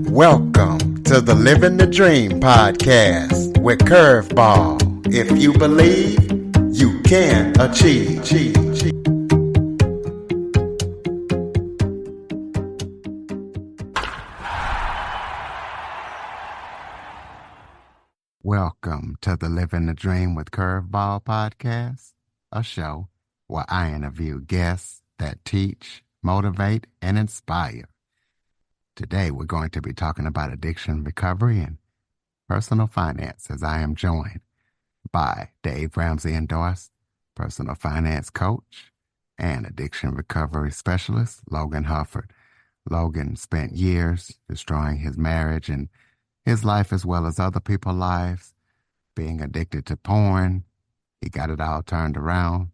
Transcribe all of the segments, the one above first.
Welcome to the Living the Dream podcast with Curveball. If you believe, you can achieve. Welcome to the Living the Dream with Curveball podcast, a show where I interview guests that teach, motivate, and inspire. Today, we're going to be talking about addiction recovery and personal finance, as I am joined by Dave Ramsey, endorsed personal finance coach and addiction recovery specialist, Logan Hufford. Logan spent years destroying his marriage and his life as well as other people's lives, being addicted to porn. He got it all turned around.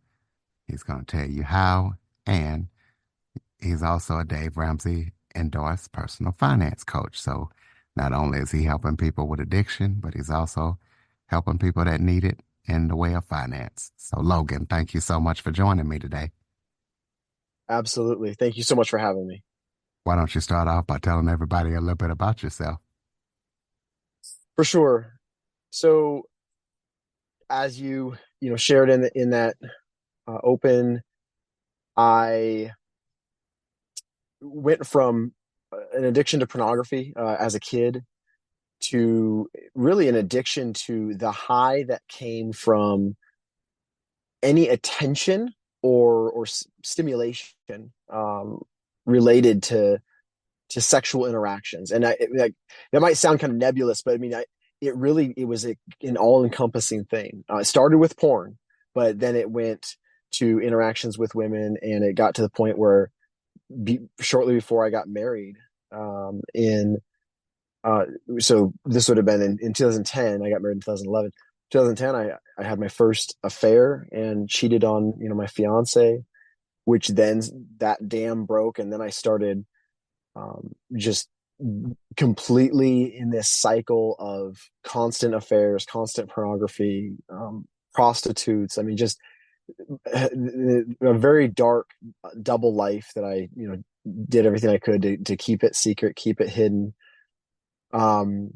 He's going to tell you how, and he's also a Dave Ramsey endorsed personal finance coach. So not only is he helping people with addiction, but he's also helping people that need it in the way of finance. So Logan, thank you so much for joining me today. Absolutely. Thank you so much for having me. Why don't you start off by telling everybody a little bit about yourself? For sure. So as you shared in that open, I went from an addiction to pornography as a kid to really an addiction to the high that came from any attention or stimulation related to sexual interactions. And that might sound kind of nebulous, but I mean, it was an all-encompassing thing. It started with porn, but then it went to interactions with women, and it got to the point where shortly before I got married, so this would have been in 2010. I got married in 2011. 2010, I had my first affair and cheated on my fiance, which then that dam broke, and then I started just completely in this cycle of constant affairs, constant pornography, prostitutes. I mean, just a very dark double life that I did everything I could to keep it secret, keep it hidden. And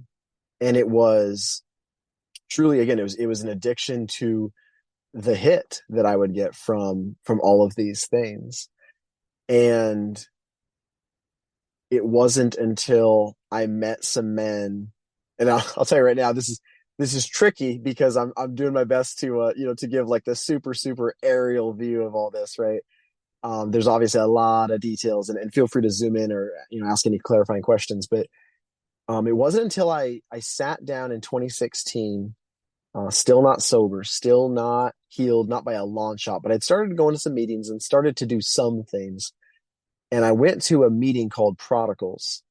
it was truly, again, it was an addiction to the hit that I would get from all of these things. And it wasn't until I met some men, and I'll tell you right now, this is tricky because I'm doing my best to to give like the super aerial view of all this, right? There's obviously a lot of details, and feel free to zoom in or ask any clarifying questions. But it wasn't until I sat down in 2016, still not sober, still not healed, not by a long shot, but I'd started going to some meetings and started to do some things. And I went to a meeting called Prodigals.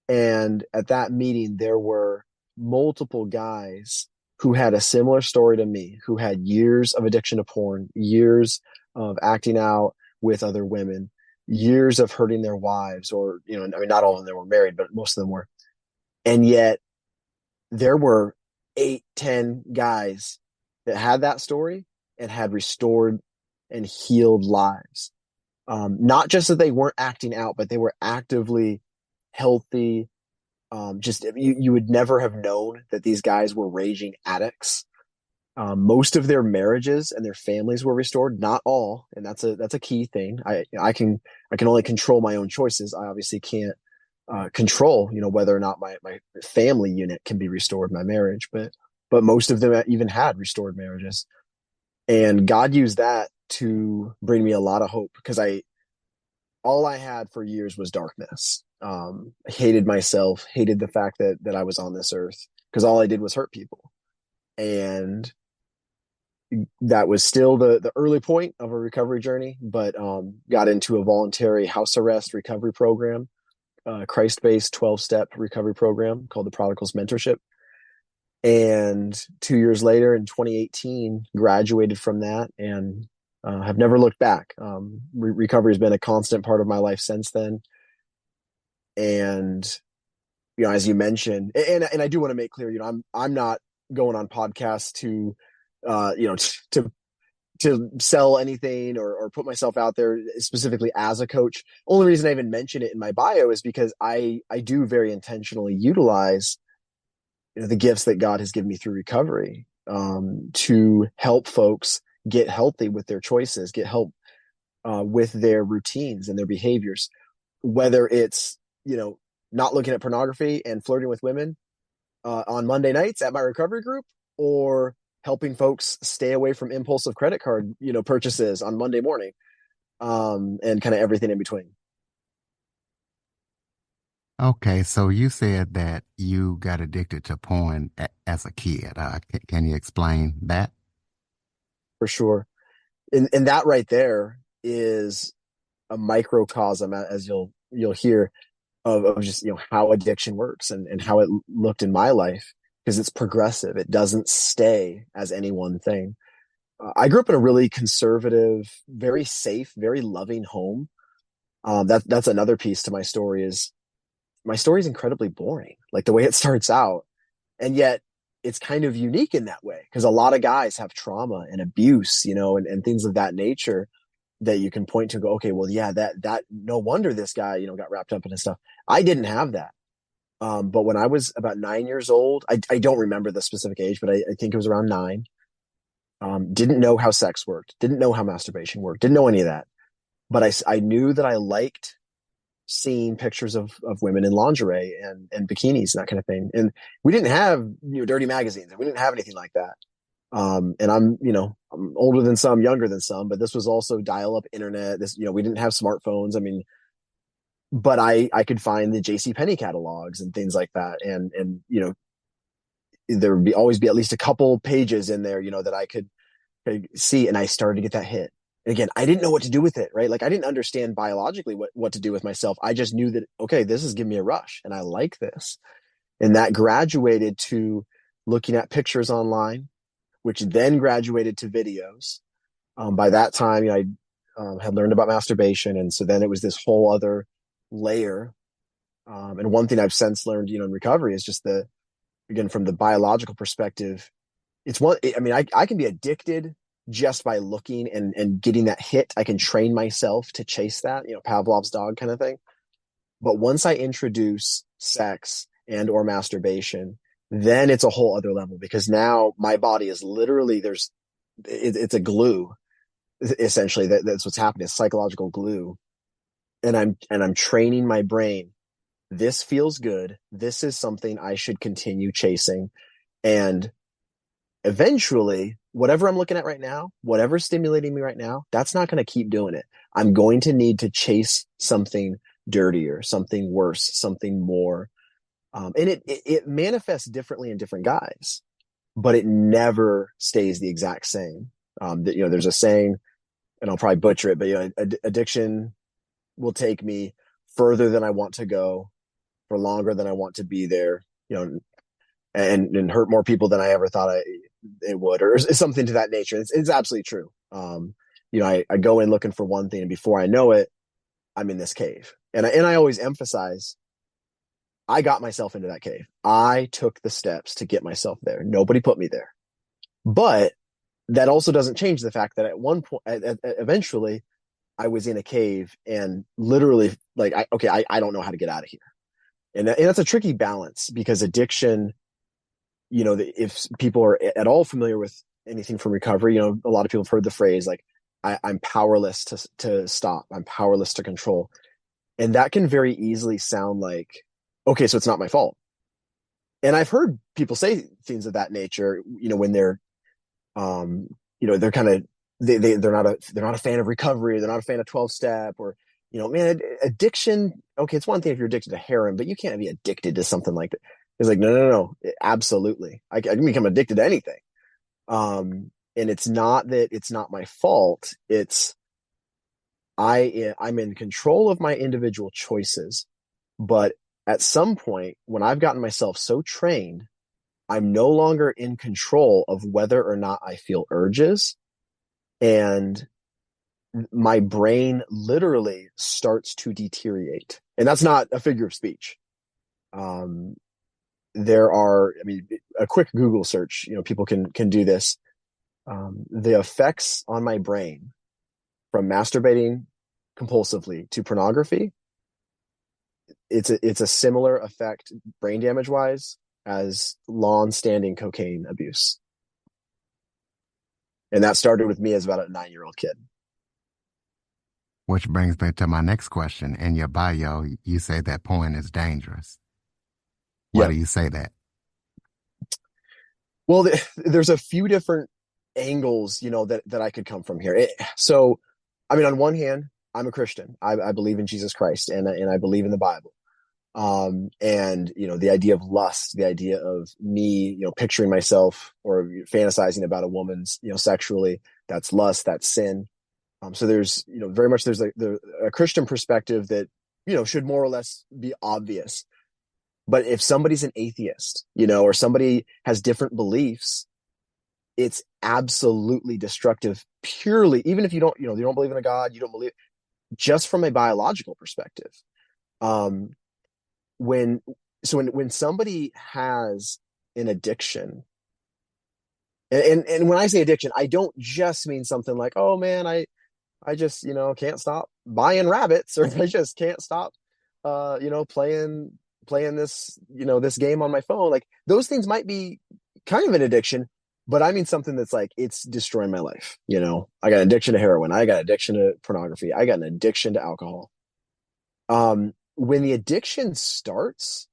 And at that meeting, there were multiple guys who had a similar story to me, who had years of addiction to porn, years of acting out with other women, years of hurting their wives, or, I mean, not all of them were married, but most of them were. And yet there were 8-10 guys that had that story and had restored and healed lives. Not just that they weren't acting out, but they were actively healthy. Just you would never have known that these guys were raging addicts. Most of their marriages and their families were restored, not all, and that's a key thing. I can only control my own choices. I obviously can't control whether or not my family unit can be restored, my marriage, but most of them even had restored marriages. And God used that to bring me a lot of hope, because all I had for years was darkness. I hated myself, hated the fact that I was on this earth, because all I did was hurt people. And that was still the early point of a recovery journey, but got into a voluntary house arrest recovery program, Christ-based 12-step recovery program called the Prodigals Mentorship. And 2 years later, in 2018, graduated from that and have never looked back. Recovery has been a constant part of my life since then. And, as you mentioned, and I do want to make clear, I'm not going on podcasts to to sell anything or put myself out there specifically as a coach. Only reason I even mention it in my bio is because I do very intentionally utilize, the gifts that God has given me through recovery, to help folks get healthy with their choices, get help with their routines and their behaviors, whether it's, not looking at pornography and flirting with women on Monday nights at my recovery group, or helping folks stay away from impulsive credit card, purchases on Monday morning, and kind of everything in between. Okay, so you said that you got addicted to porn as a kid. Can you explain that? For sure. And that right there is a microcosm, as you'll hear, of just, how addiction works, and how it looked in my life, because it's progressive. It doesn't stay as any one thing. I grew up in a really conservative, very safe, very loving home. That's another piece to my story. Is my story is incredibly boring, like the way it starts out, and yet it's kind of unique in that way, because a lot of guys have trauma and abuse, and things of that nature that you can point to and go, okay, well, yeah, that no wonder this guy, got wrapped up in his stuff. I didn't have that. But when I was about 9 years old, I don't remember the specific age, but I think it was around 9. Didn't know how sex worked, didn't know how masturbation worked, didn't know any of that. But I knew that I liked seeing pictures of women in lingerie and bikinis and that kind of thing. And we didn't have, dirty magazines, and we didn't have anything like that. And I'm older than some, younger than some, but this was also dial up internet. This, we didn't have smartphones. I mean, but I could find the JC Penney catalogs and things like that. And, there would always be at least a couple pages in there, that I could see. And I started to get that hit. And again, I didn't know what to do with it, right? Like, I didn't understand biologically what to do with myself. I just knew that, okay, this is giving me a rush and I like this. And that graduated to looking at pictures online, which then graduated to videos. By that time, I had learned about masturbation. And so then it was this whole other layer. And one thing I've since learned, in recovery, is just again, from the biological perspective, it's one, I mean, I can be addicted just by looking and getting that hit. I can train myself to chase that, Pavlov's dog kind of thing. But once I introduce sex and or masturbation, then it's a whole other level, because now my body is literally, it's a glue, essentially. That's what's happening. It's psychological glue. And I'm training my brain. This feels good. This is something I should continue chasing. And eventually, whatever I'm looking at right now, whatever's stimulating me right now, that's not going to keep doing it. I'm going to need to chase something dirtier, something worse, something more. And it manifests differently in different guys, but it never stays the exact same. There's a saying, and I'll probably butcher it, but addiction will take me further than I want to go, for longer than I want to be there, and hurt more people than I ever thought it would, or something to that nature. It's absolutely true. I go in looking for one thing, and before I know it, I'm in this cave. And I always emphasize, I got myself into that cave. I took the steps to get myself there. Nobody put me there. But that also doesn't change the fact that at one point, eventually, I was in a cave and literally, like, I don't know how to get out of here. And that's a tricky balance, because addiction, if people are at all familiar with anything from recovery, a lot of people have heard the phrase, like, I'm powerless to stop. I'm powerless to control. And that can very easily sound like, okay, so it's not my fault. And I've heard people say things of that nature, when they're, they're kind of, they're not a fan of recovery. They're not a fan of 12 step, or, man, addiction. Okay. It's one thing if you're addicted to heroin, but you can't be addicted to something like that. It's like, no, absolutely. I can become addicted to anything. And it's not that it's not my fault. It's, I'm in control of my individual choices, but at some point, when I've gotten myself so trained, I'm no longer in control of whether or not I feel urges, and my brain literally starts to deteriorate. And that's not a figure of speech. There are, I mean, a quick Google search, people can do this. The effects on my brain from masturbating compulsively to pornography, it's a similar effect brain damage wise as long-standing cocaine abuse. And that started with me as about a 9-year-old kid. Which brings me to my next question. In your bio, you say that porn is dangerous. Why do Yep. you say that? Well, there's a few different angles, that I could come from here. So, I mean, on one hand, I'm a Christian. I believe in Jesus Christ, and I believe in the Bible. And the idea of lust, the idea of me, picturing myself or fantasizing about a woman's, sexually, that's lust, that's sin. So there's, very much there's a Christian perspective that, should more or less be obvious. But if somebody's an atheist, or somebody has different beliefs, it's absolutely destructive, purely, even if you don't believe in a God, you don't believe, just from a biological perspective. Um, when, when somebody has an addiction, and when I say addiction, I don't just mean something like, oh man, I just, can't stop buying rabbits, or I just can't stop, playing this, this game on my phone. Like those things might be kind of an addiction, but I mean something that's like, it's destroying my life. I got an addiction to heroin. I got addiction to pornography. I got an addiction to alcohol. When the addiction starts,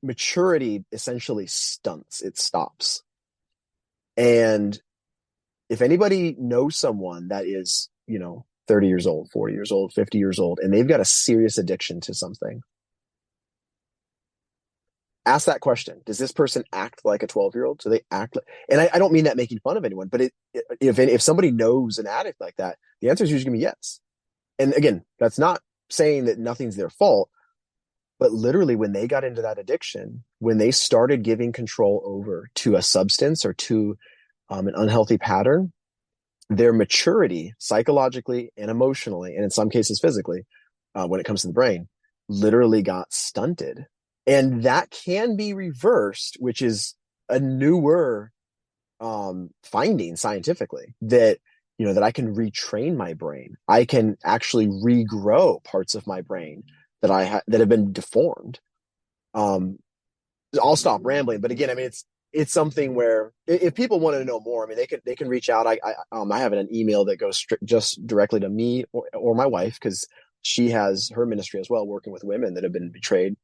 maturity essentially stunts, it stops. And if anybody knows someone that is, 30 years old, 40 years old, 50 years old, and they've got a serious addiction to something, ask that question. Does this person act like a 12-year-old? Do they act like, and I don't mean that making fun of anyone, but if somebody knows an addict like that, the answer is usually going to be yes. And again, that's not saying that nothing's their fault, but literally when they got into that addiction, when they started giving control over to a substance or to an unhealthy pattern, their maturity psychologically and emotionally, and in some cases physically, when it comes to the brain, literally got stunted. And that can be reversed, which is a newer finding scientifically, that that I can retrain my brain. I can actually regrow parts of my brain that have been deformed. Um, I'll stop rambling, but again, I mean, it's something where if people want to know more, I mean, they can reach out. I have an email that goes just directly to me or my wife, because she has her ministry as well, working with women that have been betrayed,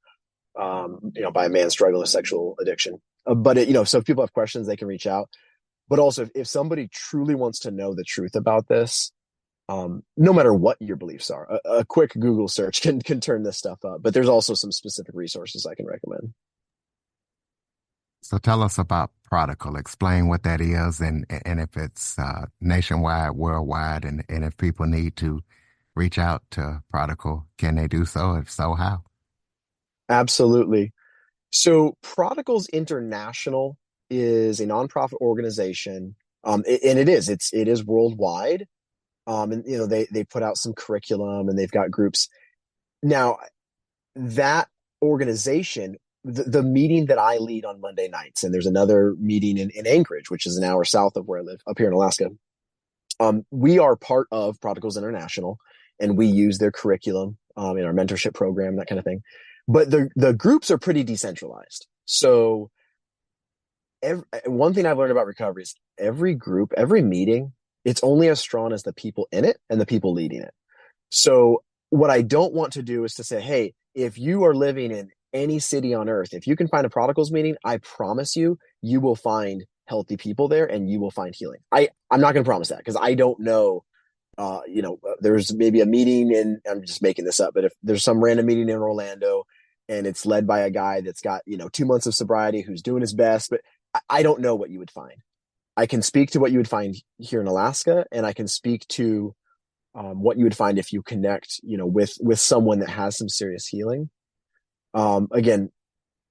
by a man struggling with sexual addiction. But so if people have questions, they can reach out. But also, if somebody truly wants to know the truth about this, no matter what your beliefs are, a quick Google search can turn this stuff up. But there's also some specific resources I can recommend. So tell us about Prodigal. Explain what that is, and if it's nationwide, worldwide, and if people need to reach out to Prodigal, can they do so? If so, how? Absolutely. So Prodigals International is a nonprofit organization, and it is worldwide. And they put out some curriculum, and they've got groups. Now, that organization, the meeting that I lead on Monday nights, and there's another meeting in Anchorage, which is an hour south of where I live, up here in Alaska. We are part of Prodigals International, and we use their curriculum in our mentorship program, that kind of thing. But the groups are pretty decentralized. So one thing I've learned about recovery is every group, every meeting, it's only as strong as the people in it and the people leading it. So what I don't want to do is to say, hey, if you are living in any city on earth, if you can find a prodigals meeting, I promise you, you will find healthy people there and you will find healing. I'm not going to promise that, because I don't know. There's maybe a meeting in, I'm just making this up, but if there's some random meeting in Orlando and it's led by a guy that's got, 2 months of sobriety, who's doing his best, but I don't know what you would find. I can speak to what you would find here in Alaska, and I can speak to what you would find if you connect, with someone that has some serious healing. Again,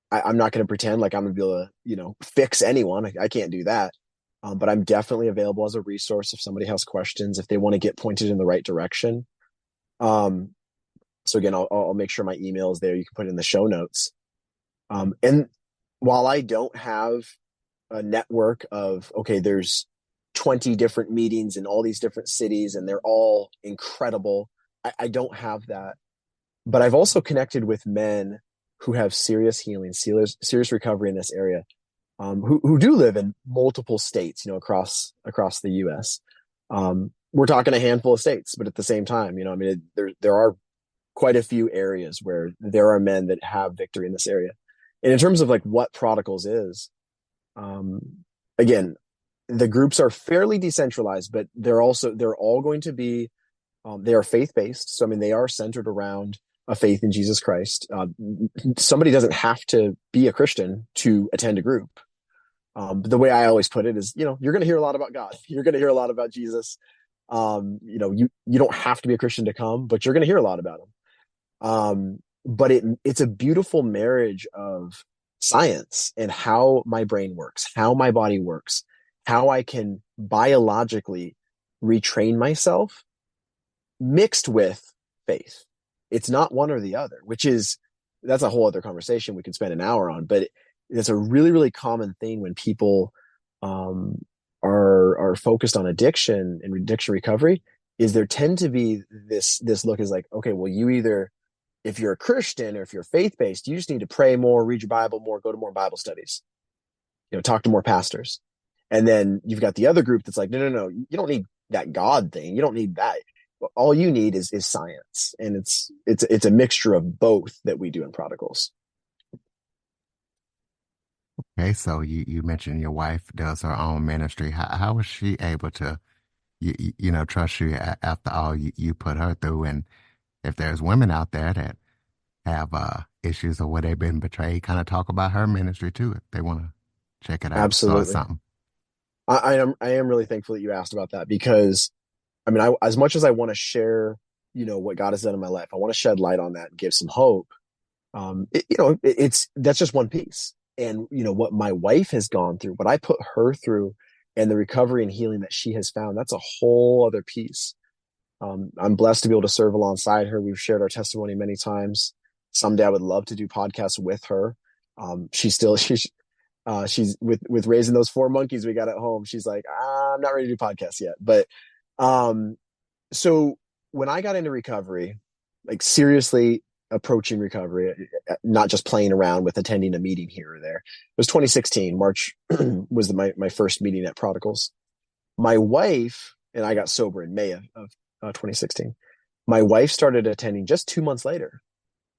I'm not going to pretend like I'm going to be able to, fix anyone. I can't do that. But I'm definitely available as a resource if somebody has questions, if they want to get pointed in the right direction. So again, I'll make sure my email is there. You can put it in the show notes. And while I don't have a network of, okay, there's 20 different meetings in all these different cities, and they're all incredible. I don't have that. But I've also connected with men who have serious healing, serious recovery in this area, who do live in multiple states, across the U.S. We're talking a handful of states, but at the same time, I mean, there are quite a few areas where there are men that have victory in this area. And in terms of like what Prodigals is, um, again, the groups are fairly decentralized, but they're all going to be they are faith based. So I mean, they are centered around a faith in Jesus Christ. Somebody doesn't have to be a Christian to attend a group. But the way I always put it is, you're going to hear a lot about God. You're going to hear a lot about Jesus. You don't have to be a Christian to come, but you're going to hear a lot about him. But it's a beautiful marriage of science and how my brain works, how my body works, how I can biologically retrain myself mixed with faith. It's not one or the other, that's a whole other conversation we could spend an hour on, but it's a really, really common thing when people are focused on addiction and addiction recovery, is there tend to be this look is like, okay, well, you either, if you're a Christian or if you're faith-based, you just need to pray more, read your Bible more, go to more Bible studies, talk to more pastors. And then you've got the other group that's like, no, you don't need that God thing. You don't need that. All you need is science. And it's a mixture of both that we do in Prodigals. Okay, so you mentioned your wife does her own ministry. How was she able to, trust you after all you put her through? And if there's women out there that have issues or where they've been betrayed, kind of talk about her ministry too if they want to check it out, start Absolutely. something. I am really thankful that you asked about that, because I mean, as much as I want to share, what God has done in my life, I want to shed light on that and give some hope. That's just one piece. And, what my wife has gone through, what I put her through, and the recovery and healing that she has found, that's a whole other piece. I'm blessed to be able to serve alongside her. We've shared our testimony many times. Someday I would love to do podcasts with her. She's with raising those four monkeys we got at home. She's like, I'm not ready to do podcasts yet. But so when I got into recovery, like seriously approaching recovery, not just playing around with attending a meeting here or there, it was 2016. March was my first meeting at Prodigals. My wife and I got sober in May of 2016. My wife started attending just 2 months later.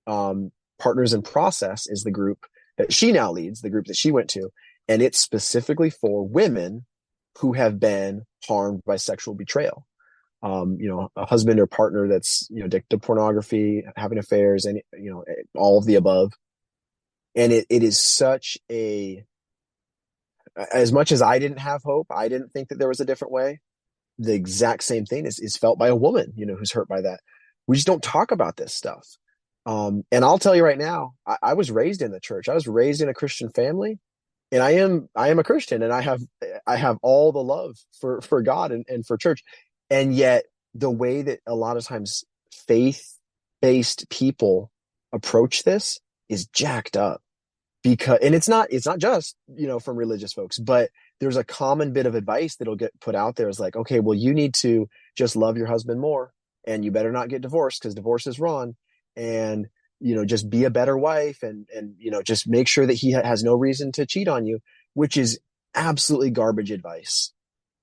Partners in Process is the group that she now leads, the group that she went to, and it's specifically for women who have been harmed by sexual betrayal. A husband or partner that's, addicted to pornography, having affairs, and, all of the above. And it is such as much as I didn't have hope, I didn't think that there was a different way. The exact same thing is felt by a woman, who's hurt by that. We just don't talk about this stuff. And I'll tell you right now, I was raised in the church. I was raised in a Christian family, and I am a Christian, and I have all the love for God and for church. And yet the way that a lot of times faith-based people approach this is jacked up, and it's not just, from religious folks, but there's a common bit of advice that'll get put out there is like, okay, well, you need to just love your husband more, and you better not get divorced because divorce is wrong. And, just be a better wife, and, just make sure that he has no reason to cheat on you, which is absolutely garbage advice.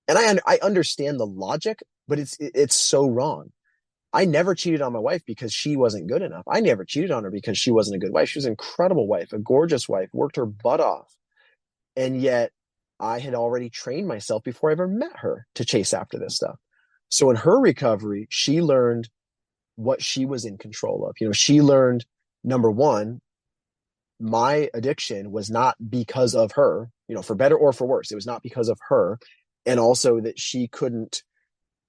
And I understand the logic, but it's so wrong. I never cheated on my wife because she wasn't good enough. I never cheated on her because she wasn't a good wife. She was an incredible wife, a gorgeous wife, worked her butt off. And yet I had already trained myself before I ever met her to chase after this stuff. So in her recovery, she learned what she was in control of. She learned, number one, my addiction was not because of her, for better or for worse. It was not because of her. And also that she couldn't,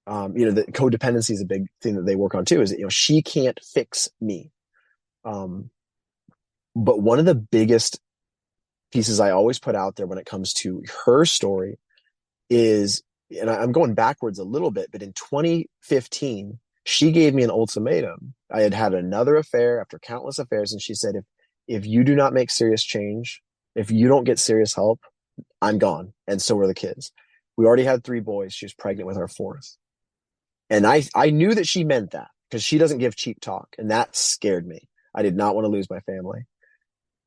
that codependency is a big thing that they work on too, is that, she can't fix me. But one of the biggest pieces I always put out there when it comes to her story is, and I'm going backwards a little bit, but in 2015, she gave me an ultimatum. I had had another affair after countless affairs. And she said, if you do not make serious change, if you don't get serious help, I'm gone. And so are the kids. We already had 3 boys. She was pregnant with our fourth. And I knew that she meant that because she doesn't give cheap talk. And that scared me. I did not want to lose my family.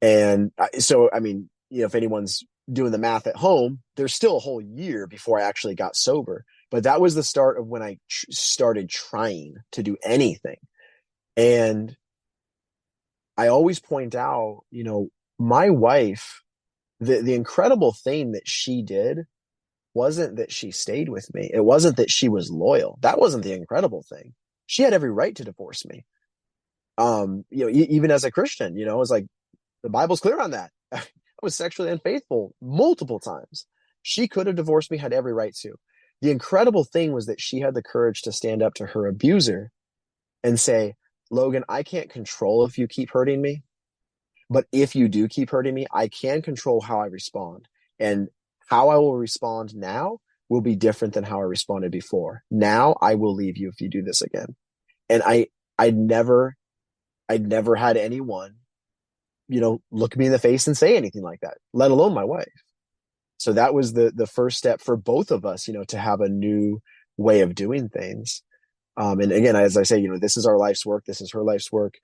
And so, I mean, if anyone's doing the math at home, there's still a whole year before I actually got sober. But that was the start of when I started trying to do anything. And I always point out, my wife, the incredible thing that she did wasn't that she stayed with me. It wasn't that she was loyal. That wasn't the incredible thing. She had every right to divorce me. Even as a Christian, it was like the Bible's clear on that. I was sexually unfaithful multiple times. She could have divorced me, had every right to. The incredible thing was that she had the courage to stand up to her abuser and say, Logan, I can't control if you keep hurting me, but if you do keep hurting me, I can control how I respond. And how I will respond now will be different than how I responded before. Now I will leave you if you do this again. And I'd never had anyone, look me in the face and say anything like that, let alone my wife. So that was the first step for both of us, to have a new way of doing things. And again, as I say, this is our life's work. This is her life's work.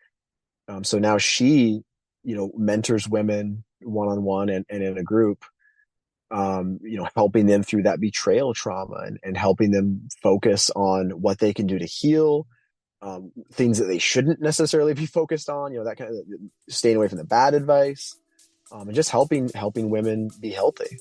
So now she, mentors women one-on-one and in a group, helping them through that betrayal trauma and helping them focus on what they can do to heal, things that they shouldn't necessarily be focused on, that kind of staying away from the bad advice, and just helping women be healthy.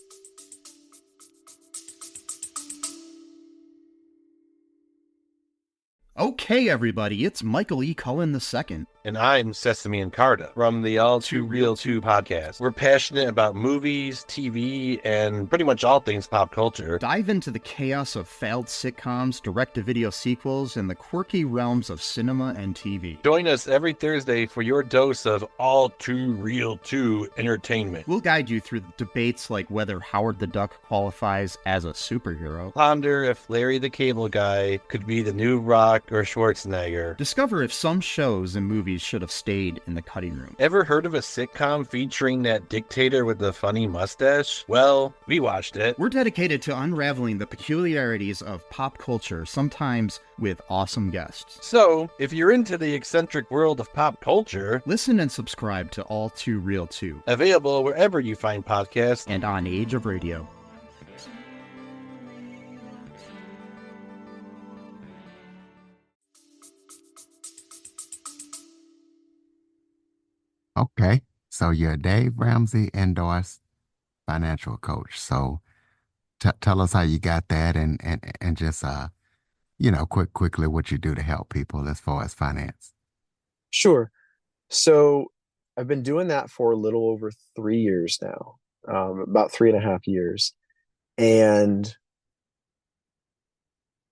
Okay, everybody, it's Michael E. Cullen II. And I'm Sesame and Carta from the All Too Real 2 podcast. We're passionate about movies, TV, and pretty much all things pop culture. Dive into the chaos of failed sitcoms, direct-to-video sequels, and the quirky realms of cinema and TV. Join us every Thursday for your dose of All Too Real 2 entertainment. We'll guide you through debates like whether Howard the Duck qualifies as a superhero. Ponder if Larry the Cable Guy could be the new Rock or Schwarzenegger. Discover if some shows and movies should have stayed in the cutting room. Ever heard of a sitcom featuring that dictator with the funny mustache? Well, we watched it. We're dedicated to unraveling the peculiarities of pop culture, sometimes with awesome guests. So, if you're into the eccentric world of pop culture, listen and subscribe to All Too Real 2. Available wherever you find podcasts and on Age of Radio. Okay, so you're a Dave Ramsey endorsed financial coach. So tell us how you got that and just, quickly what you do to help people as far as finance. Sure. So I've been doing that for a little over 3 years now, about 3.5 years. And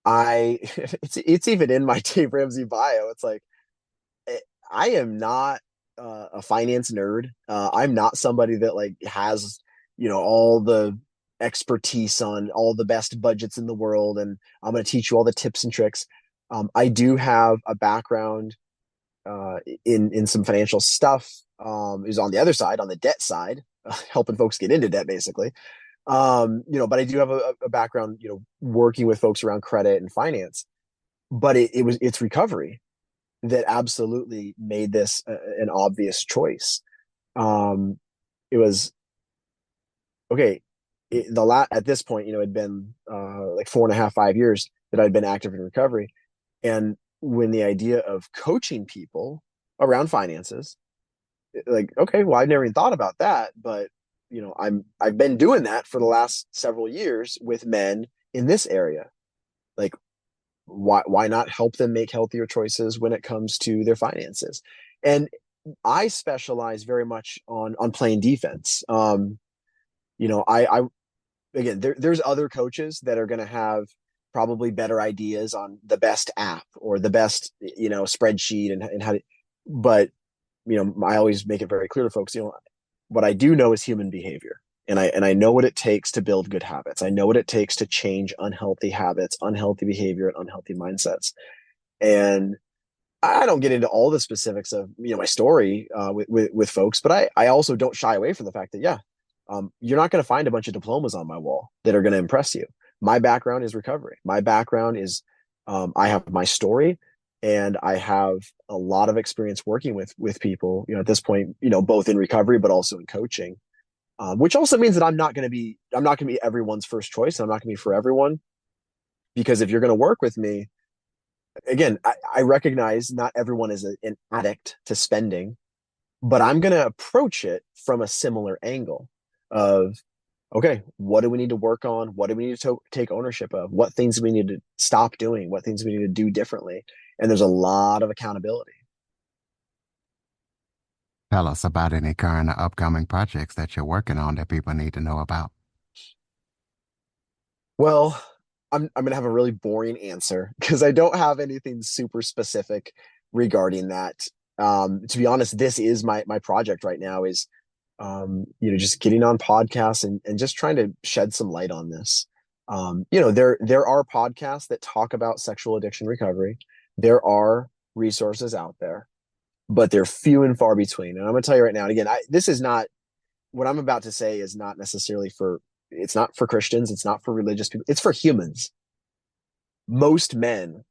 it's even in my Dave Ramsey bio. It's like, I am not a finance nerd. I'm not somebody that has, all the expertise on all the best budgets in the world. And I'm going to teach you all the tips and tricks. I do have a background in some financial stuff, is on the other side, on the debt side, helping folks get into debt basically. But I do have a background, working with folks around credit and finance, but it's recovery that absolutely made this an obvious choice. It was okay. At this point, it had been like 4.5, 5 years that I'd been active in recovery. And when the idea of coaching people around finances, okay, well, I've never even thought about that, but I've been doing that for the last several years with men in this area. Why not help them make healthier choices when it comes to their finances? And I specialize very much on playing defense. There's other coaches that are going to have probably better ideas on the best app or the best, spreadsheet and how to, but, I always make it very clear to folks, what I do know is human behavior. And I know what it takes to build good habits. I know what it takes to change unhealthy habits, unhealthy behavior, and unhealthy mindsets. And I don't get into all the specifics of my story with folks, but I also don't shy away from the fact that you're not going to find a bunch of diplomas on my wall that are going to impress you. my background is recovery. My background is I have my story, and I have a lot of experience working with people, at this point, both in recovery but also in coaching. Which also means that I'm not going to be everyone's first choice. I'm not going to be for everyone, because if you're going to work with me, again, I recognize not everyone is an addict to spending, but I'm going to approach it from a similar angle of, okay, what do we need to work on? What do we need to take ownership of? What things do we need to stop doing? What things do we need to do differently? And there's a lot of accountability. Tell us about any current or upcoming projects that you're working on that people need to know about. Well, I'm going to have a really boring answer because I don't have anything super specific regarding that. To be honest, this is my project right now is, just getting on podcasts and just trying to shed some light on this. There are podcasts that talk about sexual addiction recovery. There are resources out there, but they're few and far between. And I'm going to tell you right now, and again, this is not, what I'm about to say is not necessarily it's not for Christians. It's not for religious people. It's for humans. Most men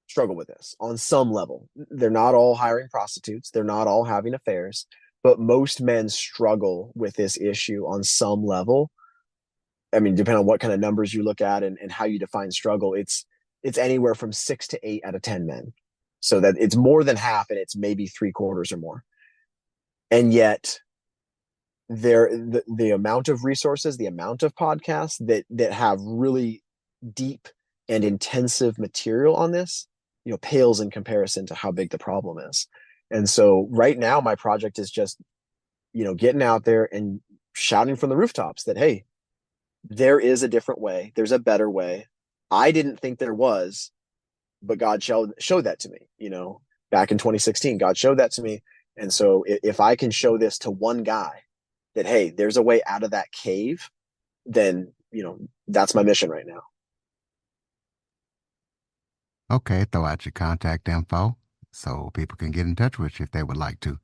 struggle with this on some level. They're not all hiring prostitutes. They're not all having affairs, but most men struggle with this issue on some level. I mean, depending on what kind of numbers you look at and how you define struggle, it's anywhere from 6 to 8 out of 10 men. So that it's more than half, and it's maybe 3/4 or more. And yet the amount of resources, the amount of podcasts that have really deep and intensive material on this, pales in comparison to how big the problem is. And so right now my project is just, getting out there and shouting from the rooftops that, hey, there is a different way. There's a better way. I didn't think there was, but God showed that to me, back in 2016. God showed that to me. And so if I can show this to one guy that, hey, there's a way out of that cave, then, that's my mission right now. Okay, throw out your contact info so people can get in touch with you if they would like to.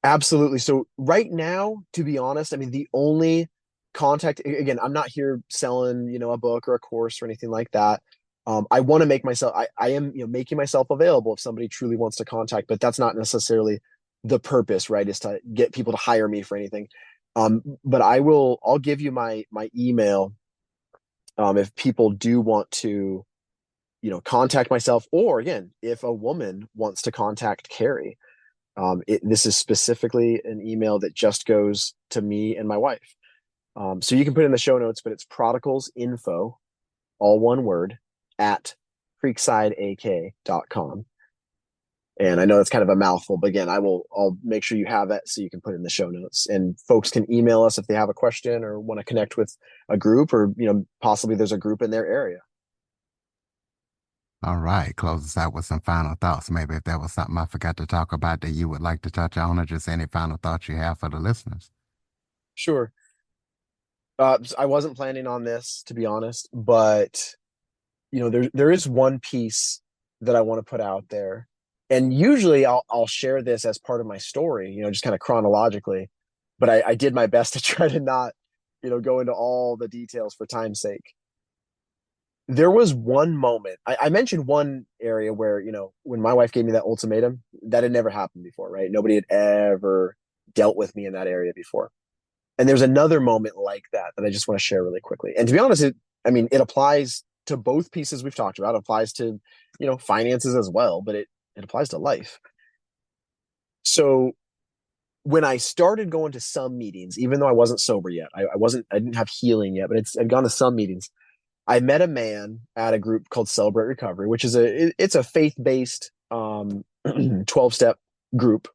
Absolutely. So right now, to be honest, I mean, the only contact, again, I'm not here selling, a book or a course or anything like that. I want to make myself, I am, making myself available if somebody truly wants to contact, but that's not necessarily the purpose, right? Is to get people to hire me for anything. But I'll give you my email. If people do want to, contact myself, or again, if a woman wants to contact Carrie, this is specifically an email that just goes to me and my wife. So you can put in the show notes, but it's prodigalsinfo, all one word, at creeksideak.com. And I know it's kind of a mouthful, but again, I'll make sure you have that so you can put in the show notes, and folks can email us if they have a question or want to connect with a group, or, possibly there's a group in their area. All right, close us out with some final thoughts. Maybe if there was something I forgot to talk about that you would like to touch on, or just any final thoughts you have for the listeners. Sure. I wasn't planning on this, to be honest, but there is one piece that I want to put out there, and usually I'll share this as part of my story, just kind of chronologically, but I did my best to try to not, go into all the details for time's sake. There was one moment, I mentioned one area where, when my wife gave me that ultimatum, that had never happened before, right? Nobody had ever dealt with me in that area before. And there's another moment like that I just want to share really quickly. And to be honest, it applies to both pieces we've talked about. It applies to, finances as well, but it applies to life. So when I started going to some meetings, even though I wasn't sober yet, I didn't have healing yet, but I'd gone to some meetings. I met a man at a group called Celebrate Recovery, which is it's a faith-based 12-step group.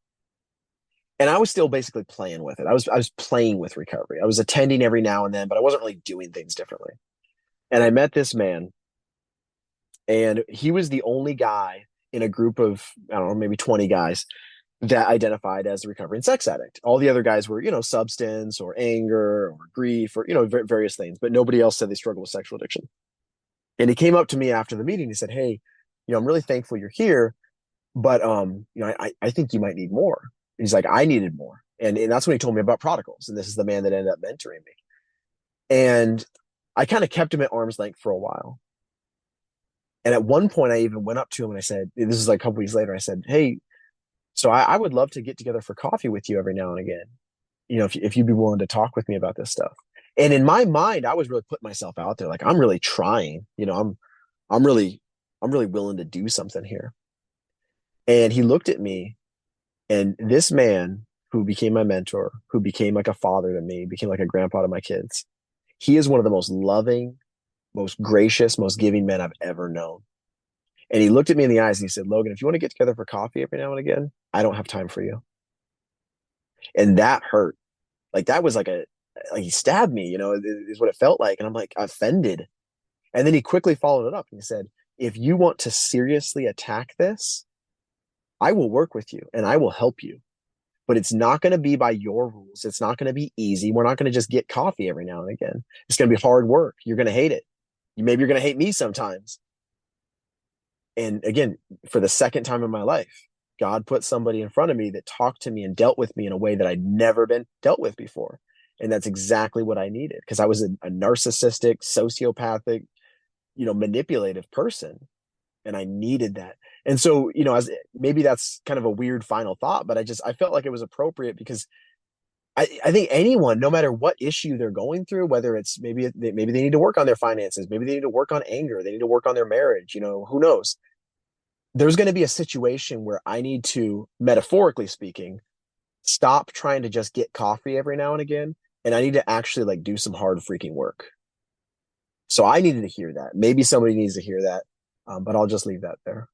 And I was still basically playing with it. I was playing with recovery. I was attending every now and then, but I wasn't really doing things differently. And I met this man, and he was the only guy in a group of, I don't know, maybe 20 guys that identified as a recovering sex addict. All the other guys were, substance or anger or grief or, various things, but nobody else said they struggle with sexual addiction. And he came up to me after the meeting. He said, "Hey, I'm really thankful you're here, but, I think you might need more." He's like, "I needed more." And that's when he told me about Prodigals. And this is the man that ended up mentoring me. And I kind of kept him at arm's length for a while. And at one point, I even went up to him and I said, this is like a couple weeks later, I said, hey, so I would love to get together for coffee with you every now and again. If you'd be willing to talk with me about this stuff. And in my mind, I was really putting myself out there. Like, I'm really trying, I'm really willing to do something here. And he looked at me, and this man who became my mentor, who became like a father to me, became like a grandpa to my kids. He is one of the most loving, most gracious, most giving men I've ever known. And he looked at me in the eyes and he said, Logan, if you want to get together for coffee every now and again, I don't have time for you. And that hurt. Like, that was like he stabbed me, is what it felt like. And I'm like offended. And then he quickly followed it up and he said, if you want to seriously attack this, I will work with you and I will help you. But it's not going to be by your rules. It's not going to be easy. We're not going to just get coffee every now and again. It's going to be hard work. You're going to hate it. Maybe you're going to hate me sometimes. And again, for the second time in my life, God put somebody in front of me that talked to me and dealt with me in a way that I'd never been dealt with before. And that's exactly what I needed, because I was a narcissistic, sociopathic, manipulative person. And I needed that. And so, as maybe that's kind of a weird final thought, but I felt like it was appropriate because I think anyone, no matter what issue they're going through, whether it's maybe they need to work on their finances, maybe they need to work on anger, they need to work on their marriage, who knows? There's going to be a situation where I need to, metaphorically speaking, stop trying to just get coffee every now and again. And I need to actually like do some hard freaking work. So I needed to hear that. Maybe somebody needs to hear that. But I'll just leave that there.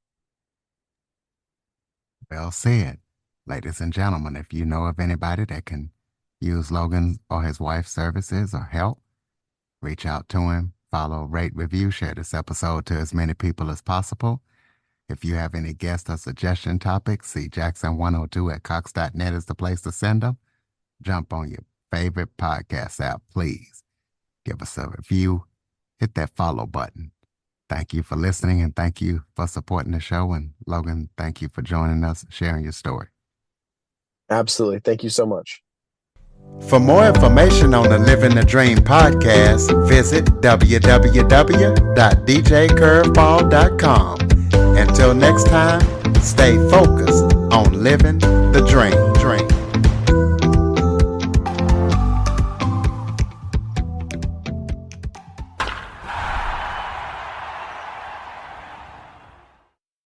Well said. Ladies and gentlemen, if you know of anybody that can use Logan or his wife's services or help, reach out to him, follow, rate, review, share this episode to as many people as possible. If you have any guest or suggestion topics, see Jackson102 at Cox.net is the place to send them. Jump on your favorite podcast app, please. Give us a review. Hit that follow button. Thank you for listening, and thank you for supporting the show. And Logan, thank you for joining us, sharing your story. Absolutely. Thank you so much. For more information on the Living the Dream podcast, visit www.djcurveball.com. Until next time, stay focused on living the dream.